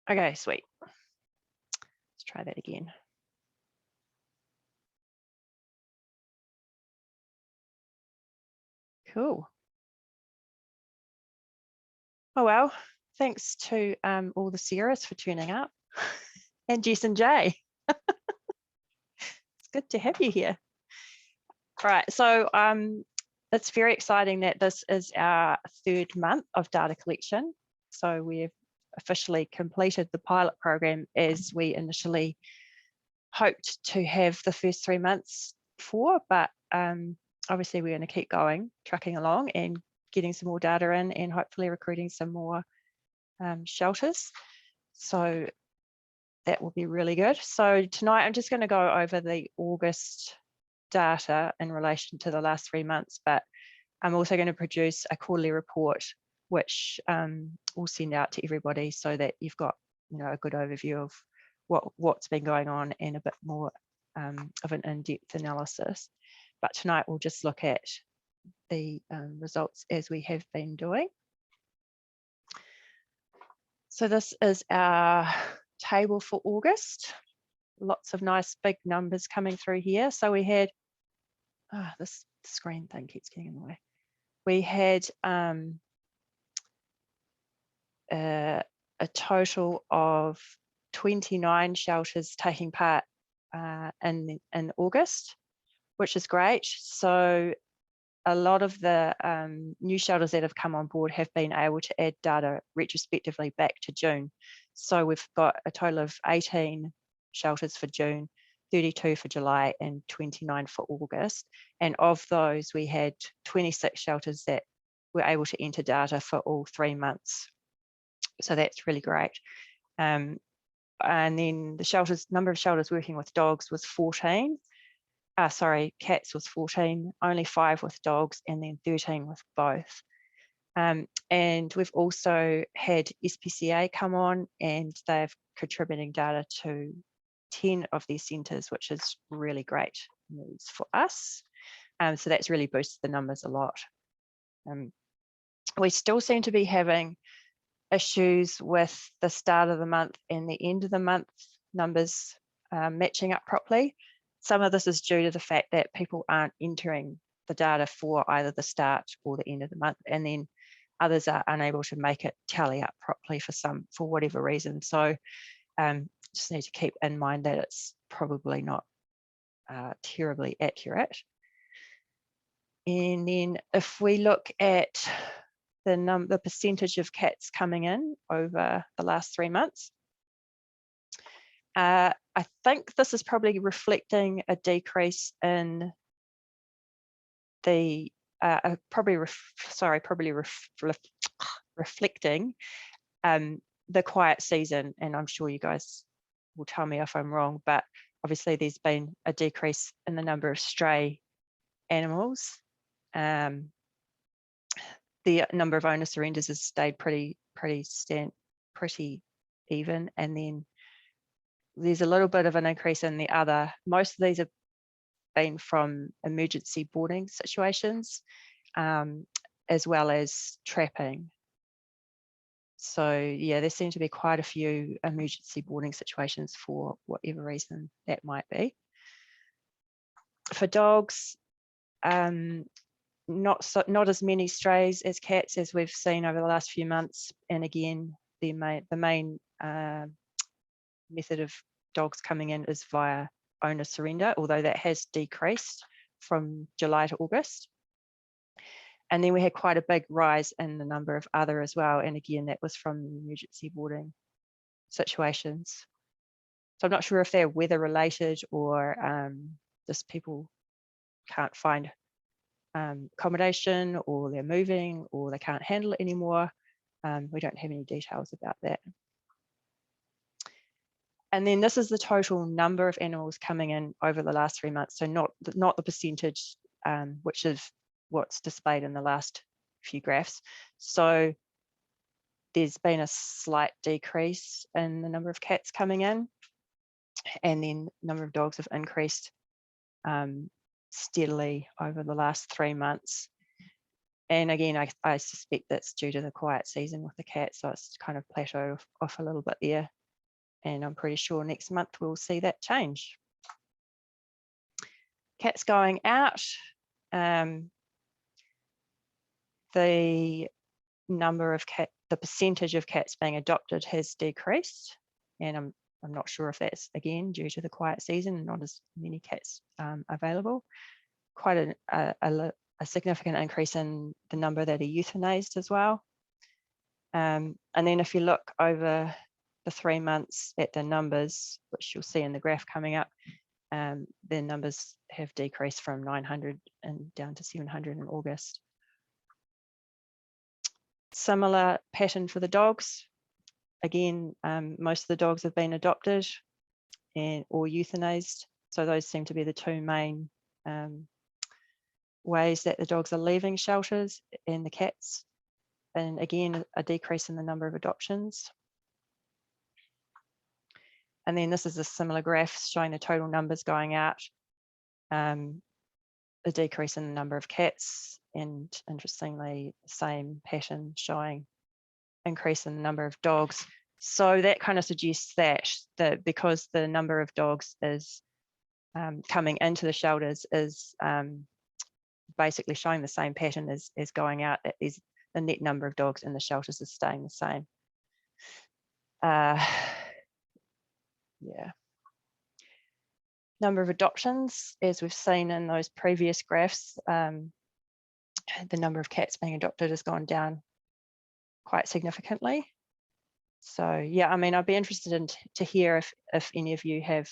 Okay, sweet. Let's try that again. Cool. Oh, well, thanks to all the Sierras for tuning up and Jess and Jay. It's good to have you here. All right, so it's very exciting that this is our 3rd month of data collection. So we've officially completed the pilot program as we initially hoped to have the first 3 months for, but obviously we're going to keep going, trucking along and getting some more data in and hopefully recruiting some more shelters. So that will be really good. So tonight I'm just going to go over the August data in relation to the last 3 months, but I'm also going to produce a quarterly report which we'll send out to everybody so that you've got a good overview of what's been going on and a bit more of an in-depth analysis. But tonight we'll just look at the results as we have been doing. So this is our table for August. Lots of nice big numbers coming through here. So we had, this screen thing keeps getting in the way. We had a total of 29 shelters taking part in August, which is great. So a lot of the new shelters that have come on board have been able to add data retrospectively back to June. So we've got a total of 18 shelters for June, 32 for July and 29 for August. And of those, we had 26 shelters that were able to enter data for all 3 months. So that's really great. And then the number of shelters working with dogs was 14. Cats was 14, only 5 with dogs, and then 13 with both. And we've also had SPCA come on, and they're contributing data to 10 of these centres, which is really great news for us. So that's really boosted the numbers a lot. We still seem to be having issues with the start of the month and the end of the month numbers matching up properly. Some of this is due to the fact that people aren't entering the data for either the start or the end of the month, and then others are unable to make it tally up properly for whatever reason. So just need to keep in mind that it's probably not terribly accurate. And then if we look at the percentage of cats coming in over the last 3 months, I think this is probably reflecting a decrease in the reflecting the quiet season. And I'm sure you guys will tell me if I'm wrong, but obviously there's been a decrease in the number of stray animals. The number of owner surrenders has stayed pretty even, and then there's a little bit of an increase in the other. Most of these have been from emergency boarding situations, as well as trapping. So yeah, there seem to be quite a few emergency boarding situations for whatever reason that might be. For dogs, not as many strays as cats as we've seen over the last few months. And again, the main method of dogs coming in is via owner surrender, although that has decreased from July to August. And then we had quite a big rise in the number of other as well. And again, that was from emergency boarding situations. So I'm not sure if they're weather related or just people can't find accommodation, or they're moving, or they can't handle it anymore. We don't have any details about that. And then this is the total number of animals coming in over the last 3 months. So not the percentage, which is what's displayed in the last few graphs. So there's been a slight decrease in the number of cats coming in, and then the number of dogs have increased steadily over the last 3 months. And again, I suspect that's due to the quiet season with the cats, so it's kind of plateaued off a little bit there. And I'm pretty sure next month we'll see that change. Cats going out. The number of the percentage of cats being adopted has decreased, and I'm not sure if that's again due to the quiet season and not as many cats available. Quite a significant increase in the number that are euthanized as well. And then if you look over the 3 months at the numbers, which you'll see in the graph coming up, the numbers have decreased from 900 and down to 700 in August. Similar pattern for the dogs. Again, most of the dogs have been adopted or euthanized. So those seem to be the two main ways that the dogs are leaving shelters, and the cats. And again, a decrease in the number of adoptions. And then this is a similar graph showing the total numbers going out, a decrease in the number of cats, and interestingly, the same pattern showing increase in the number of dogs. So that kind of suggests that because the number of dogs is coming into the shelters is basically showing the same pattern as going out, that the net number of dogs in the shelters is staying the same. Yeah. Number of adoptions, as we've seen in those previous graphs, the number of cats being adopted has gone down quite significantly. So yeah, I mean, I'd be interested to hear if any of you have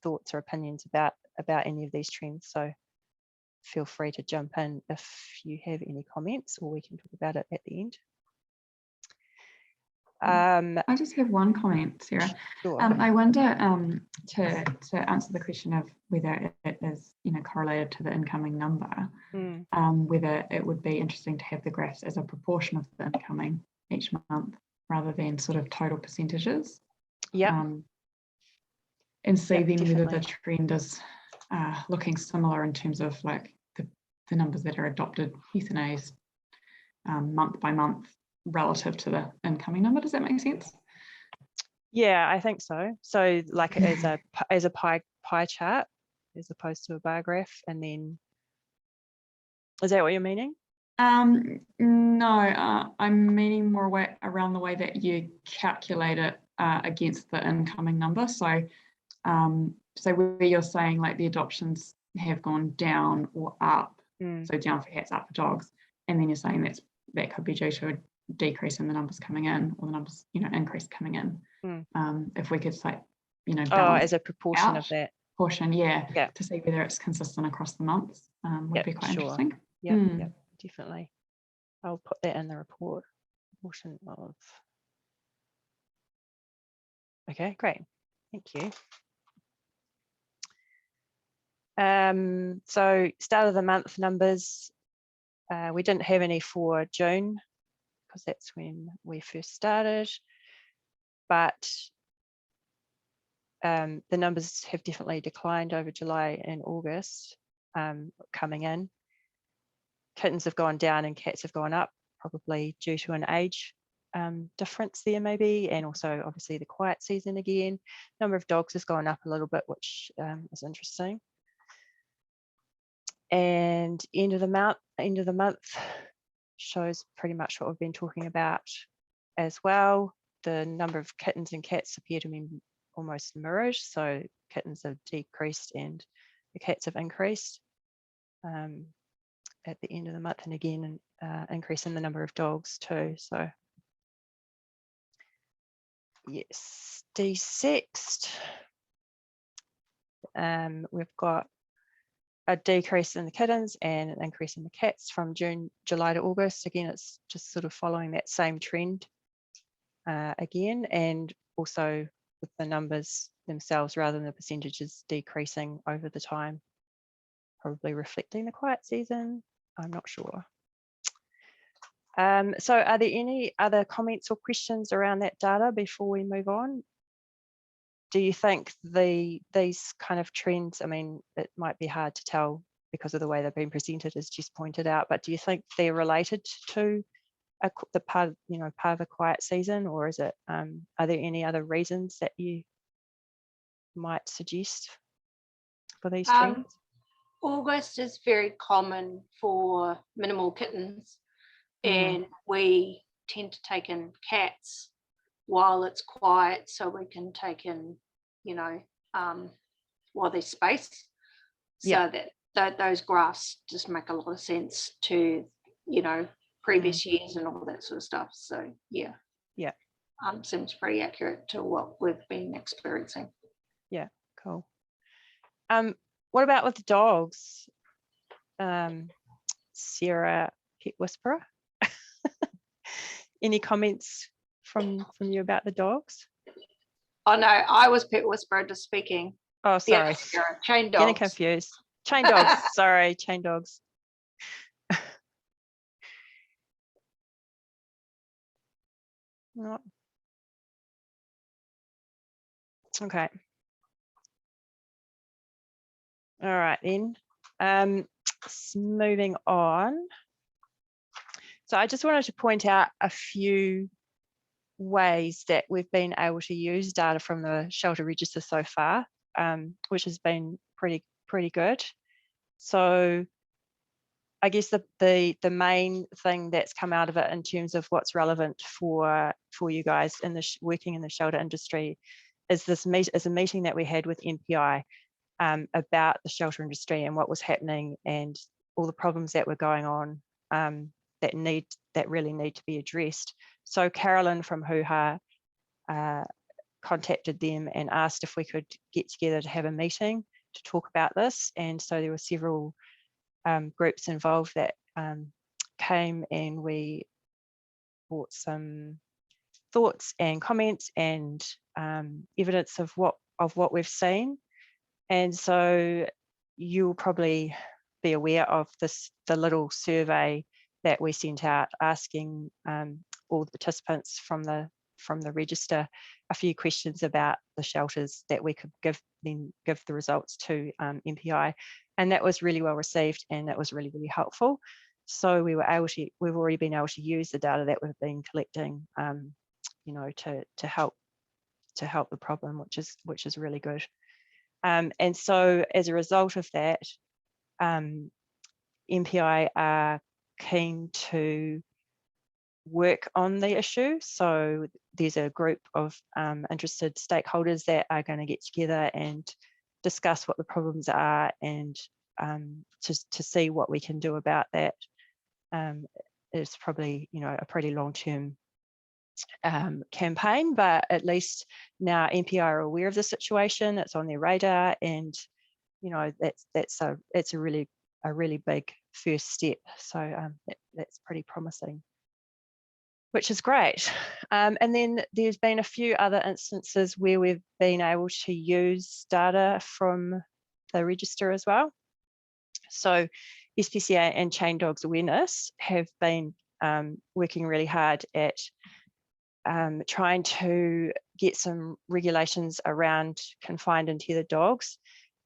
thoughts or opinions about any of these trends. So feel free to jump in if you have any comments, or we can talk about it at the end. I just have one comment, Sarah. Sure. I wonder to answer the question of whether it is correlated to the incoming number, whether it would be interesting to have the graphs as a proportion of the incoming each month rather than sort of total percentages. Yeah. And see then whether the trend is looking similar in terms of like the numbers that are adopted, euthanized month by month, relative to the incoming number. Does that make sense? Yeah, I think so. So like as a pie chart as opposed to a bar graph, and then is that what you're meaning? No, I'm meaning more around the way that you calculate it against the incoming number. So so where you're saying like the adoptions have gone down or up, so down for cats, up for dogs, and then you're saying that could be due to a decrease in the numbers coming in, or the numbers increase coming in. If we could say balance as a proportion of that portion, yeah, to see whether it's consistent across the months would be quite interesting. Yeah, definitely. I'll put that in the report. Portion of. Okay, great, thank you. So start of the month numbers, we didn't have any for June because that's when we first started, but the numbers have definitely declined over July and August coming in. Kittens have gone down and cats have gone up, probably due to an age difference there maybe, and also obviously the quiet season again. Number of dogs has gone up a little bit, which is interesting. And end of the month shows pretty much what we've been talking about as well. The number of kittens and cats appear to be almost mirrored, so kittens have decreased and the cats have increased at the end of the month, and again increase in the number of dogs too. So yes, desexed, we've got a decrease in the kittens and an increase in the cats from July to August. Again, it's just sort of following that same trend again, and also with the numbers themselves rather than the percentages decreasing over the time, probably reflecting the quiet season. I'm not sure. So are there any other comments or questions around that data before we move on? Do you think these kind of trends, I mean, it might be hard to tell because of the way they've been presented, as Jess pointed out. But do you think they're related to the part of a quiet season, or is it? Are there any other reasons that you might suggest for these trends? August is very common for minimal kittens, and we tend to take in cats while it's quiet, so we can take in, while there's space. So that those graphs just make a lot of sense to, previous years and all that sort of stuff. So yeah, seems pretty accurate to what we've been experiencing. Yeah, cool. What about with the dogs? Sarah, Pet Whisperer. Any comments from you about the dogs? Oh no, I was Pet Whisperer just speaking. Oh, sorry. Chain dogs. Getting confused. Chain dogs. Sorry, chain dogs. No. Okay. All right then. Moving on. So I just wanted to point out a few ways that we've been able to use data from the shelter register so far, which has been pretty good. So I guess the main thing that's come out of it in terms of what's relevant for you guys in the working in the shelter industry is a meeting that we had with NPI about the shelter industry and what was happening and all the problems that were going on that really need to be addressed. So Carolyn from Hoo-Ha contacted them and asked if we could get together to have a meeting to talk about this. And so there were several groups involved that came, and we brought some thoughts and comments and evidence of what we've seen. And so you'll probably be aware of the little survey that we sent out asking all the participants from the register a few questions about the shelters that we could give the results to NPI, and that was really well received, and that was really helpful. So we've already been able to use the data that we've been collecting, to help the problem, which is really good. And so as a result of that, NPI are keen to work on the issue. So there's a group of interested stakeholders that are going to get together and discuss what the problems are and to see what we can do about that. It's probably a pretty long-term campaign, but at least now NPI are aware of the situation. It's on their radar, and it's a really big first step. So that's pretty promising, which is great. And then there's been a few other instances where we've been able to use data from the register as well. So SPCA and Chain Dogs Awareness have been working really hard at trying to get some regulations around confined and tethered dogs,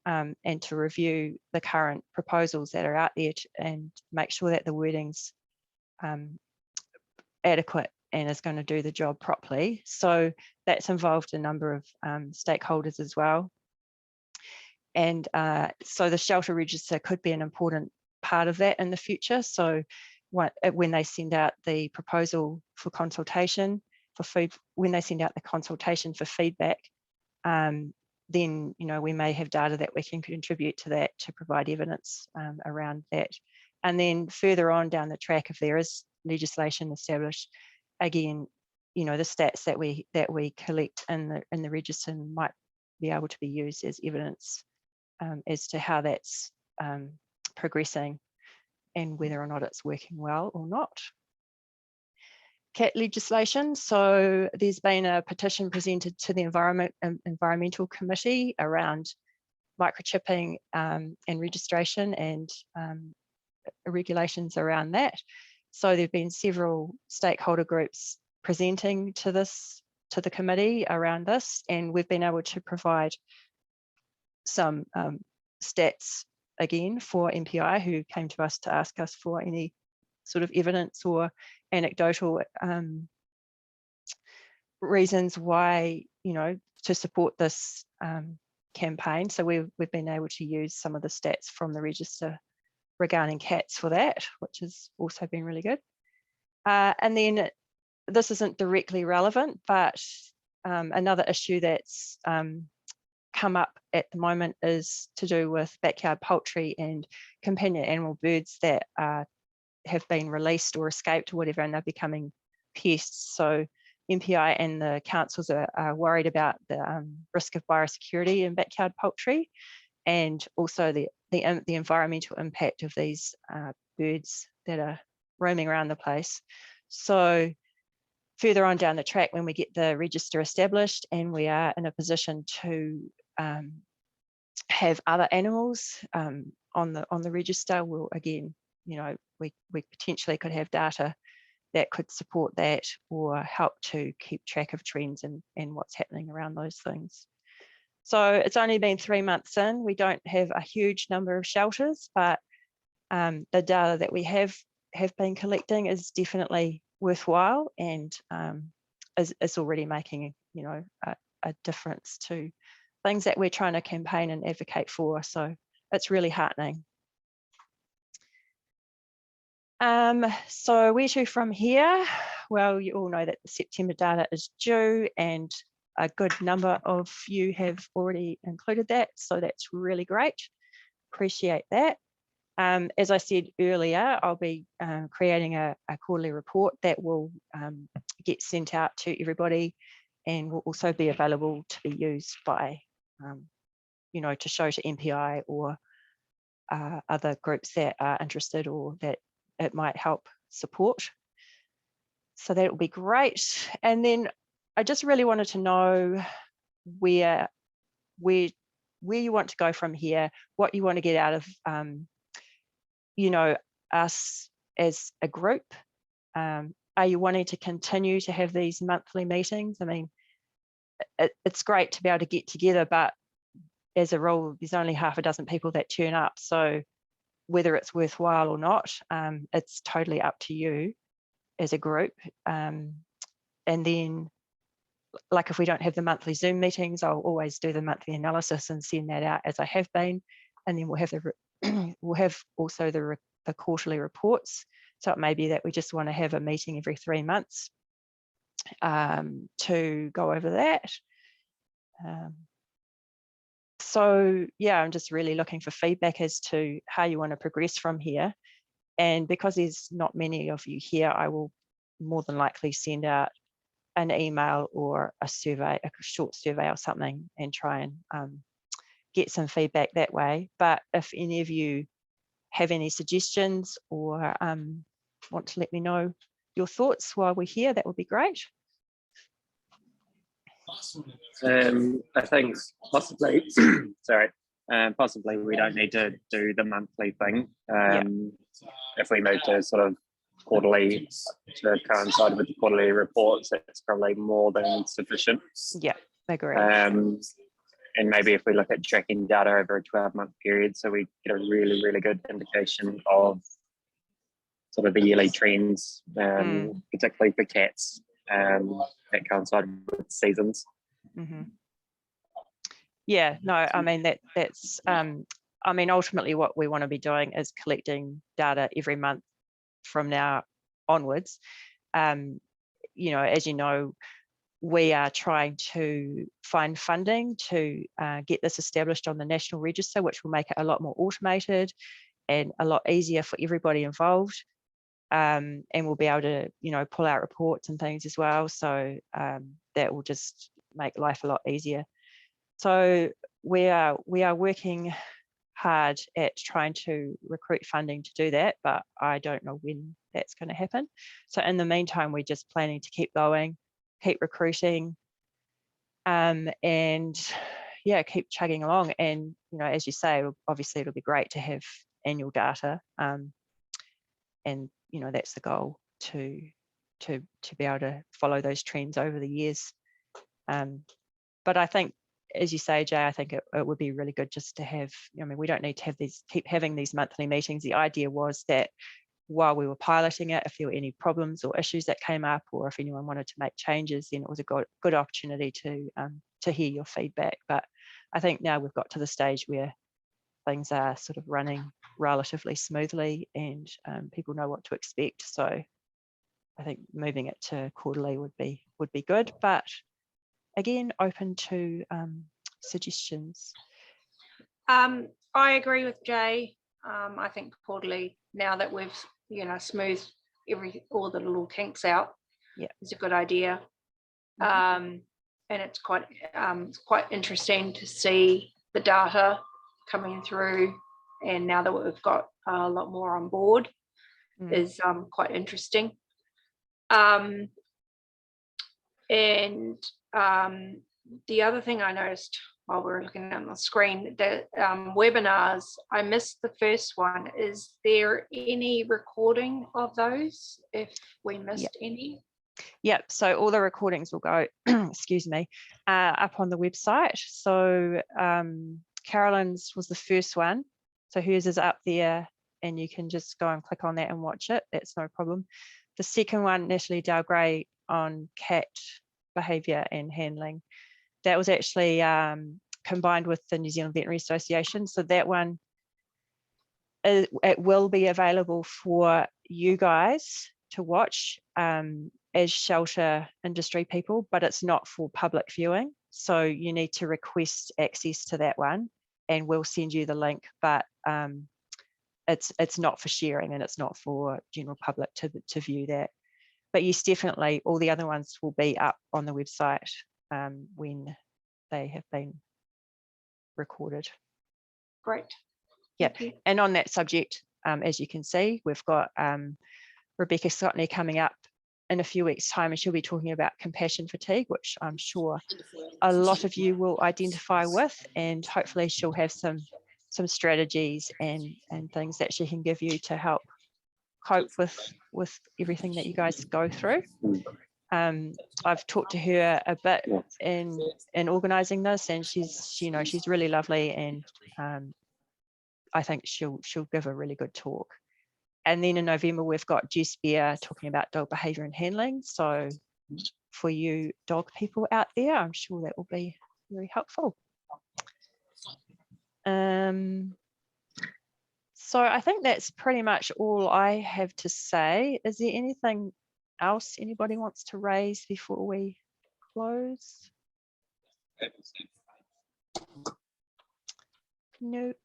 and to review the current proposals that are out there and make sure that the wording's adequate and is going to do the job properly. So that's involved a number of stakeholders as well. And so the shelter register could be an important part of that in the future. So when they send out the proposal for consultation for food, when they send out the consultation for feedback, then we may have data that we can contribute to that to provide evidence around that. And then further on down the track, if there is legislation established, again, the stats that we collect in the register might be able to be used as evidence as to how that's progressing and whether or not it's working well or not. Cat legislation. So there's been a petition presented to the Environmental Committee around microchipping and registration and regulations around that. So there've been several stakeholder groups presenting to the committee around this, and we've been able to provide some stats again for MPI, who came to us to ask us for any sort of evidence or anecdotal reasons why, to support this campaign. So we've been able to use some of the stats from the register regarding cats for that, which has also been really good. And then this isn't directly relevant, but another issue that's come up at the moment is to do with backyard poultry and companion animal birds that have been released or escaped or whatever, and they're becoming pests. So MPI and the councils are worried about the risk of biosecurity in backyard poultry, and also the environmental impact of these birds that are roaming around the place. So further on down the track, when we get the register established and we are in a position to have other animals on the register, we'll again, we potentially could have data that could support that or help to keep track of trends and what's happening around those things. So it's only been 3 months in. We don't have a huge number of shelters, but the data that we have been collecting is definitely worthwhile and is already making a difference to things that we're trying to campaign and advocate for. So it's really heartening. So where to from here? Well, you all know that the September data is due, and a good number of you have already included that. So that's really great. Appreciate that. As I said earlier, I'll be creating a quarterly report that will get sent out to everybody and will also be available to be used by, to show to MPI or other groups that are interested or that it might help support. So that will be great. And then I just really wanted to know where you want to go from here, what you want to get out of us as a group. Are you wanting to continue to have these monthly meetings? I mean, it's great to be able to get together, but as a rule, there's only half a dozen people that turn up. So whether it's worthwhile or not, it's totally up to you as a group. And then, like if we don't have the monthly Zoom meetings, I'll always do the monthly analysis and send that out as I have been. And then we'll have also the quarterly reports. So it may be that we just want to have a meeting every 3 months to go over that. So yeah, I'm just really looking for feedback as to how you want to progress from here. And because there's not many of you here, I will more than likely send out an email or a survey, a short survey or something, and try and get some feedback that way. But if any of you have any suggestions or want to let me know your thoughts while we're here, that would be great. I think possibly, possibly we don't need to do the monthly thing. If we move to sort of quarterly to coincide with the quarterly reports, that's probably more than sufficient. Yeah, I agree. And maybe if we look at tracking data over a 12-month period, so we get a really, really good indication of sort of the yearly trends, particularly for cats that coincide with seasons. Mm-hmm. Yeah, no, I mean that's I mean ultimately what we want to be doing is collecting data every month from now onwards. As you know, we are trying to find funding to get this established on the National Register, which will make it a lot more automated and a lot easier for everybody involved. And we'll be able to, pull out reports and things as well. So that will just make life a lot easier. So we are working hard at trying to recruit funding to do that, but I don't know when that's going to happen. So in the meantime, we're just planning to keep going, keep recruiting, and yeah, keep chugging along. And as you say, obviously it'll be great to have annual data, and that's the goal, to be able to follow those trends over the years. But I think as you say, Jay, I think it would be really good just to have, I mean, we don't need to have keep having these monthly meetings. The idea was that while we were piloting it, if there were any problems or issues that came up, or if anyone wanted to make changes, then it was a good opportunity to hear your feedback. But I think now we've got to the stage where things are sort of running relatively smoothly, and people know what to expect. So I think moving it to quarterly would be good. But again, open to suggestions. I agree with Jay. I think quarterly, now that we've smoothed all the little kinks out, is a good idea. And it's quite interesting to see the data coming through, and now that we've got a lot more on board, is quite interesting. And the other thing I noticed while we were looking at the screen, the webinars, I missed the first one. Is there any recording of those if we missed any? Yep, so all the recordings will go, excuse me, up on the website. So Carolyn's was the first one. So hers is up there, and you can just go and click on that and watch it. That's no problem. The second one, Natalie Dalgray, on cat behaviour and handling, that was actually combined with the New Zealand Veterinary Association. So that one, it will be available for you guys to watch as shelter industry people, but it's not for public viewing. So you need to request access to that one, and we'll send you the link, but it's not for sharing, and it's not for general public to view that. But yes, definitely all the other ones will be up on the website when they have been recorded. Great. Yeah, and on that subject, as you can see, we've got Rebecca Scotney coming up in a few weeks' time, and she'll be talking about compassion fatigue, which I'm sure a lot of you will identify with, and hopefully she'll have some strategies and things that she can give you to help cope with everything that you guys go through. I've talked to her a bit in organising this, and she's really lovely, and I think she'll give a really good talk. And then in November, we've got Jess Beer talking about dog behaviour and handling. So for you dog people out there, I'm sure that will be very helpful. So I think that's pretty much all I have to say. Is there anything else anybody wants to raise before we close? Nope.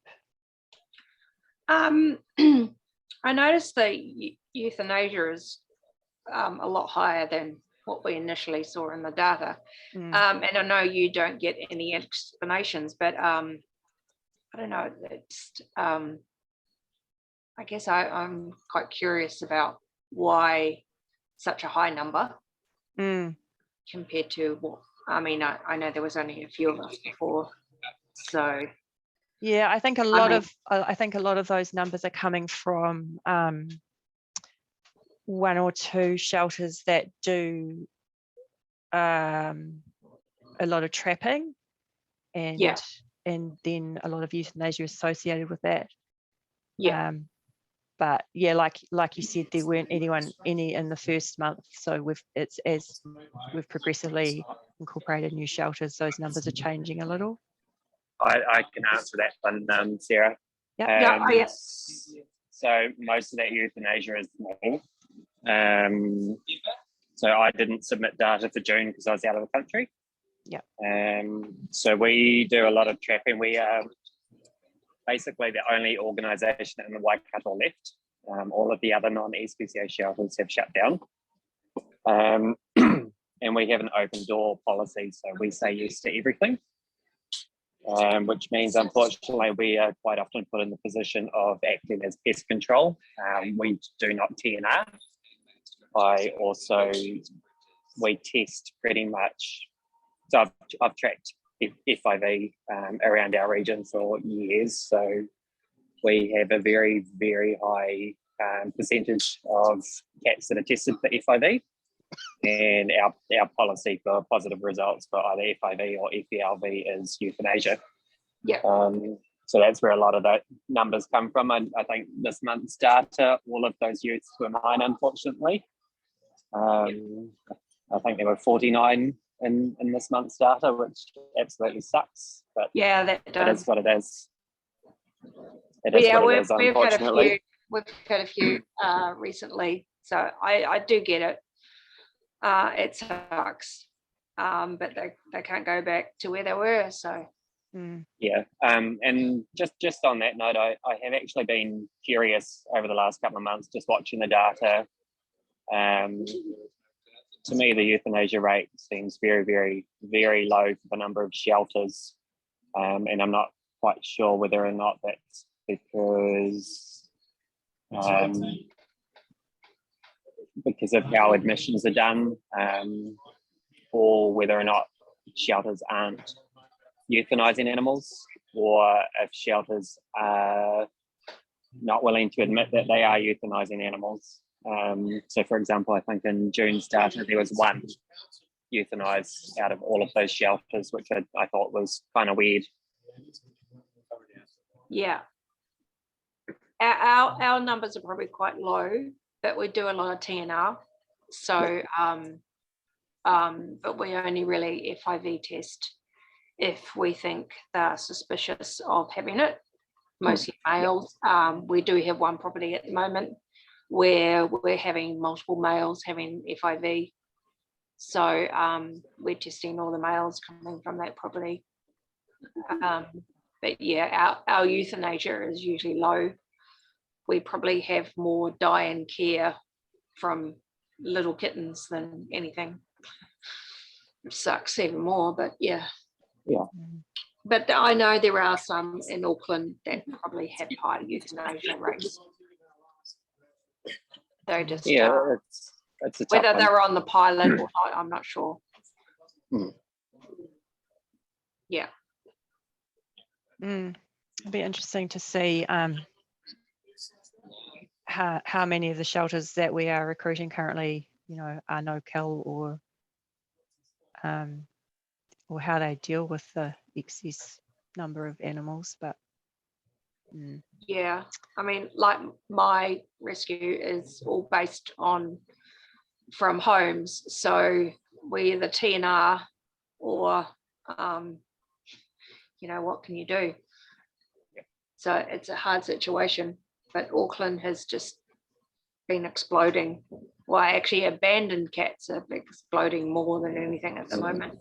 I noticed the euthanasia is a lot higher than what we initially saw in the data. And I know you don't get any explanations, but I don't know, it's I guess I'm quite curious about why such a high number compared to what, I mean, I know there was only a few of us before, so. Yeah, I think a lot of those numbers are coming from one or two shelters that do a lot of trapping, and then a lot of euthanasia associated with that. But yeah, like you said, there weren't any in the first month. So as we've progressively incorporated new shelters, those numbers are changing a little. I can answer that one, Sarah. So most of that euthanasia is small. So I didn't submit data for June because I was out of the country. So we do a lot of trapping. We are basically the only organisation in the Waikato left. All of the other non-SPCA shelters have shut down. And we have an open door policy, so we say yes to everything. Which means, unfortunately, we are quite often put in the position of acting as pest control. We do not TNR. We test pretty much. So I've tracked FIV around our region for years. So we have a very, very high percentage of cats that are tested for FIV. and our policy for positive results for either FIV or FELV is euthanasia. Yeah. So that's where a lot of the numbers come from. And I think this month's data, all of those youths were mine, unfortunately. I think there were 49 in this month's data, which absolutely sucks. But yeah, that does. It is what it is. It is what it is, unfortunately. We've had a few recently, so I do get it. It sucks, but they can't go back to where they were. So yeah, and just on that note, I have actually been curious over the last couple of months, just watching the data. To me, the euthanasia rate seems very, very, very low for the number of shelters, and I'm not quite sure whether or not that's because of how admissions are done, or whether or not shelters aren't euthanizing animals, or if shelters are not willing to admit that they are euthanizing animals. So, for example, I think in June's data, there was one euthanized out of all of those shelters, which I thought was kind of weird. Yeah. Our numbers are probably quite low, but we do a lot of TNR. So, but we only really FIV test if we think they're suspicious of having it, mostly males. We do have one property at the moment where we're having multiple males having FIV. So we're testing all the males coming from that property. But yeah, our euthanasia is usually low. We probably have more die in care from little kittens than anything. It sucks even more, but yeah. Yeah. But I know there are some in Auckland that probably have high euthanasia rates. They're just it's a tough whether one. they're on the pilot or not, I'm not sure. Yeah. It'll be interesting to see how many of the shelters that we are recruiting currently, are no-kill or how they deal with the excess number of animals. But yeah, I mean, like my rescue is all based from homes, so we either TNR or what can you do? So it's a hard situation, but Auckland has just been exploding. Well, actually abandoned cats are exploding more than anything at the moment,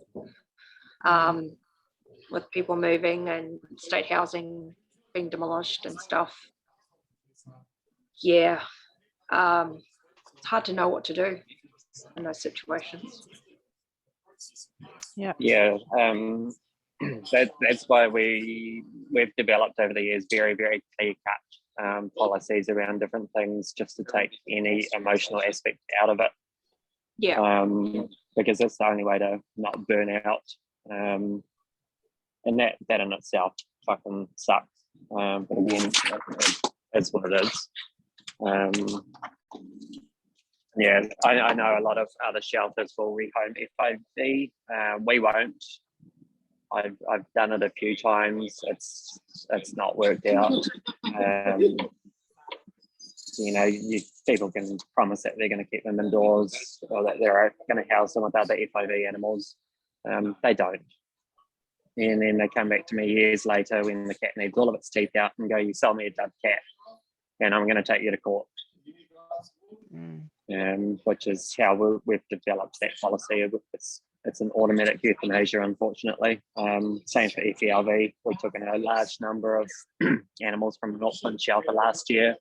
with people moving and state housing being demolished and stuff. Yeah, it's hard to know what to do in those situations. Yeah. That's why we've developed over the years very, very clear-cut policies around different things, just to take any emotional aspect out of it. Yeah. Because that's the only way to not burn out. And that in itself fucking sucks. But again, it's what it is. Yeah, I know a lot of other shelters will rehome FIV. We won't. I've done it a few times. It's not worked out. People can promise that they're going to keep them indoors or that they're going to house them with other FIV animals. They don't. And then they come back to me years later when the cat needs all of its teeth out and go, "You sold me a dud cat, and I'm going to take you to court." Which is how we've developed that policy. It's an automatic euthanasia, unfortunately. Same for FELV. We took in a large number of animals from an Auckland shelter last year,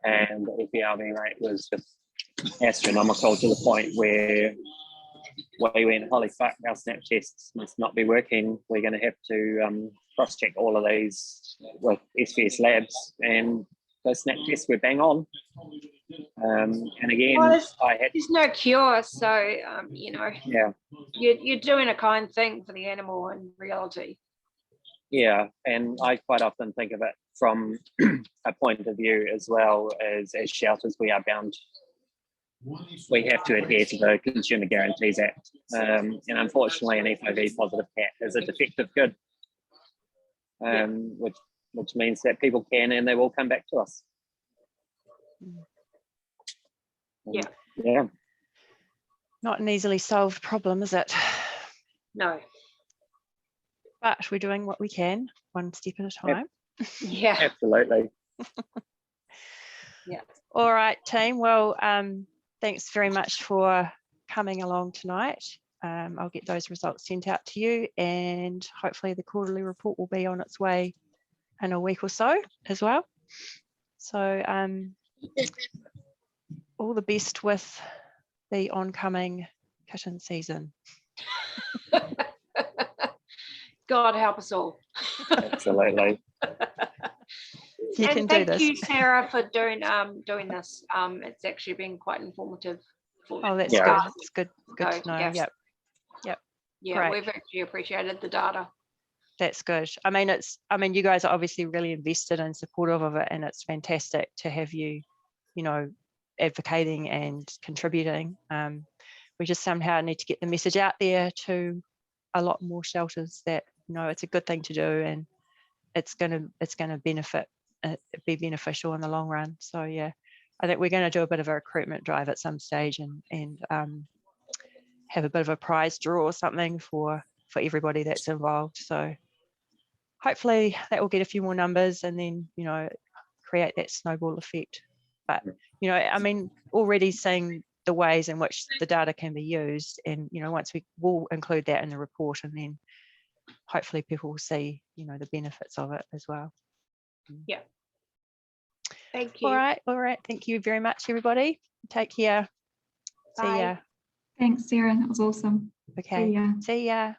and the FELV rate was just astronomical, to the point where we went, "Holy fuck, our snap tests must not be working. We're going to have to cross-check all of these with SVS labs," and those snap tests were bang on. And again, there's no cure, so yeah, you're doing a kind thing for the animal in reality. Yeah, and I quite often think of it from a point of view as well as shelters. We are bound we have to adhere to the Consumer Guarantees Act. And unfortunately, an FOV positive cat is a defective good, which means that people can and they will come back to us. Yeah. Not an easily solved problem, is it? No. But we're doing what we can, one step at a time. Yeah. Absolutely. Yeah. All right, team. Well, thanks very much for coming along tonight. I'll get those results sent out to you, and hopefully the quarterly report will be on its way in a week or so as well. So all the best with the oncoming kitten season. God help us all. Absolutely. You can do this. Thank you, Sarah, for doing this. It's actually been quite informative. Oh, that's good. It's good to know. Yes. Yep. Yeah, great. we've actually appreciated the data. That's good. I mean, you guys are obviously really invested and supportive of it, and it's fantastic to have you, advocating and contributing. We just somehow need to get the message out there to a lot more shelters that it's a good thing to do, and it's gonna be beneficial in the long run. So yeah, I think we're going to do a bit of a recruitment drive at some stage, and have a bit of a prize draw or something for everybody that's involved. So hopefully that will get a few more numbers, and then create that snowball effect. But I mean, already seeing the ways in which the data can be used, and once we'll include that in the report, and then hopefully people will see the benefits of it as well. Yeah. Thank you. All right. Thank you very much, everybody. Take care. Bye. See ya. Thanks, Sarah. That was awesome. Okay. See ya. See ya.